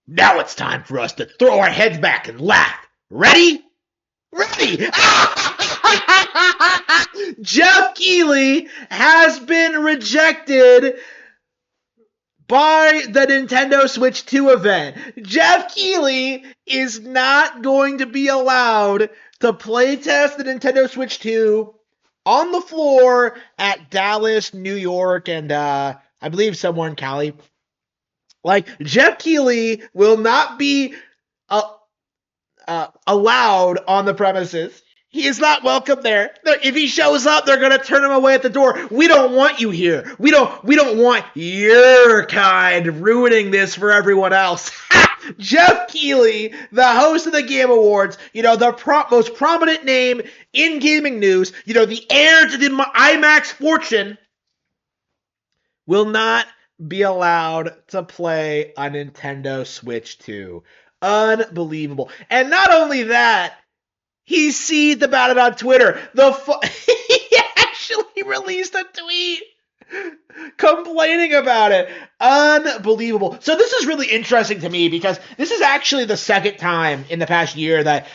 Now it's time for us to throw our heads back and laugh. Ready? Ready! Geoff Keighley has been rejected by the Nintendo Switch 2 event. Geoff Keighley is not going to be allowed to playtest the Nintendo Switch 2 on the floor at Dallas, New York, and I believe somewhere in Cali. Like, Geoff Keighley will not be uh, allowed on the premises. He is not welcome there. If he shows up, they're gonna turn him away at the door. We don't want you here. We don't want your kind ruining this for everyone else. Geoff Keighley, the host of the Game Awards, the most prominent name in gaming news, the heir to the IMAX fortune, will not be allowed to play a Nintendo Switch 2. Unbelievable. And not only that, he seethed about it on Twitter. He actually released a tweet complaining about it. Unbelievable. So this is really interesting to me because this is actually the second time in the past year that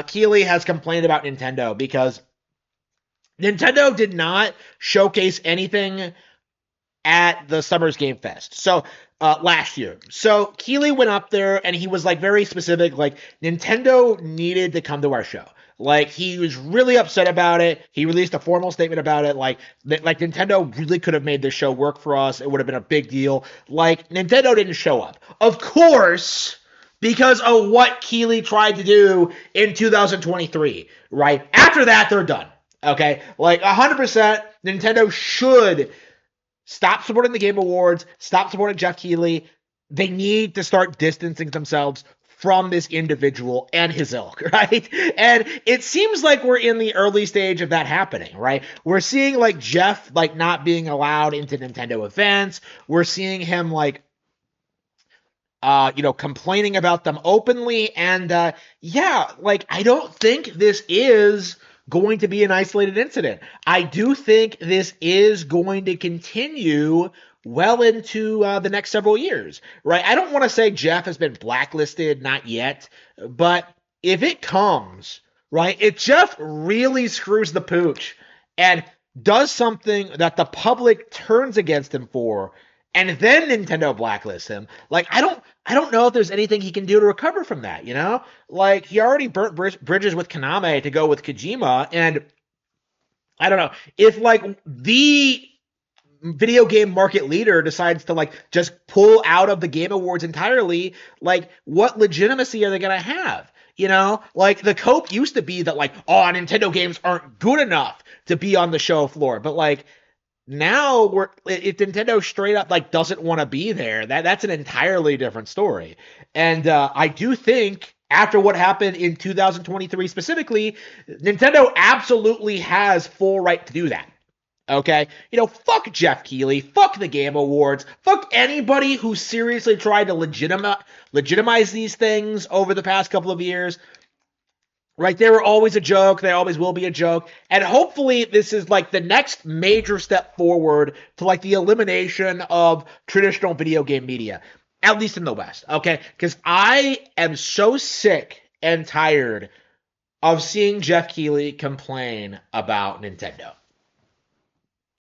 Keighley has complained about Nintendo, because Nintendo did not showcase anything at the Summer's Game Fest. So last year. So Keighley went up there and he was like very specific, like Nintendo needed to come to our show. Like, he was really upset about it. He released a formal statement about it. Like Nintendo really could have made this show work for us. It would have been a big deal. Like, Nintendo didn't show up. Of course, because of what Keighley tried to do in 2023, right? After that, they're done. Okay? Like, 100%, Nintendo should stop supporting the Game Awards, stop supporting Geoff Keighley. They need to start distancing themselves from this individual and his ilk, right? And it seems like we're in the early stage of that happening, right? We're seeing like Geoff like not being allowed into Nintendo events. We're seeing him like complaining about them openly. And like, I don't think this is going to be an isolated incident. I do think this is going to continue well into the next several years, right? I don't want to say Geoff has been blacklisted, not yet, but if it comes, right, if Geoff really screws the pooch and does something that the public turns against him for, and then Nintendo blacklists him, like, I don't know if there's anything he can do to recover from that, Like, he already burnt bridges with Konami to go with Kojima, and I don't know if like the video game market leader decides to like just pull out of the Game Awards entirely, like, what legitimacy are they gonna have? Like, the cope used to be that like, oh, Nintendo games aren't good enough to be on the show floor, but like, now if Nintendo straight up like doesn't want to be there, that's an entirely different story. And I do think after what happened in 2023 specifically, Nintendo absolutely has full right to do that. Okay? Fuck Geoff Keighley, fuck the Game Awards, fuck anybody who seriously tried to legitimize these things over the past couple of years. Right, they were always a joke. They always will be a joke. And hopefully this is like the next major step forward to like the elimination of traditional video game media, at least in the West, okay? Because I am so sick and tired of seeing Geoff Keighley complain about Nintendo.